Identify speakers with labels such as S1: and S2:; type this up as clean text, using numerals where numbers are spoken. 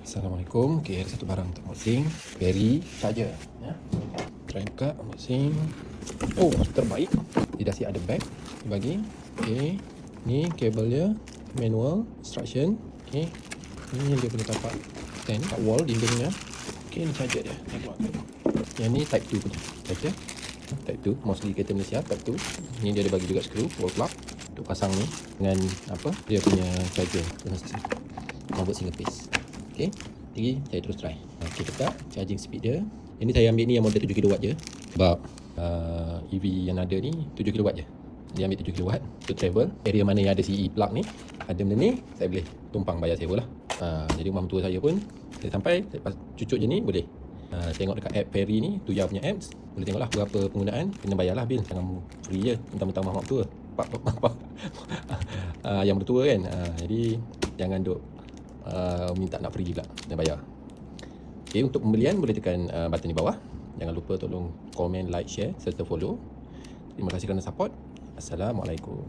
S1: Assalamualaikum. Okay, ada satu barang untuk unboxing. Perry charger. Ya. Try buka, unboxing. Oh, terbaik. Dia dah siap ada bag dibagi. Okay. Ni kabel dia, manual, instruction. Okay. Ni dia punya tapak stand kat wall dindingnya. Okay, ni charger dia. Yang ni type 2 punya charger. Type 2, mostly kereta Malaysia type 2. Ni dia ada bagi juga screw, wall plug untuk pasang ni dengan apa? Dia punya charger. Convert single phase. Okay, jadi saya terus try. Okay, kita charging speed dia. Ini saya ambil ni yang model 7 kW je. Sebab EV yang ada ni 7 kW je. Dia ambil 7 kW to travel. Area mana yang ada CE plug ni, ada benda ni, saya boleh tumpang bayar sewa lah. Jadi rumah mentua saya pun, saya sampai, lepas cucuk je ni, boleh tengok dekat app Perry ni, Tuya punya apps. Boleh tengok lah berapa penggunaan. Kena bayar lah bil, jangan free je. Mentang-mentang mak tua. Yang bertua kan. Jadi jangan duk minta nak free pula, kena bayar. Okay, untuk pembelian boleh tekan button di bawah. Jangan lupa tolong komen, like, share serta follow. Terima kasih kerana support. Assalamualaikum.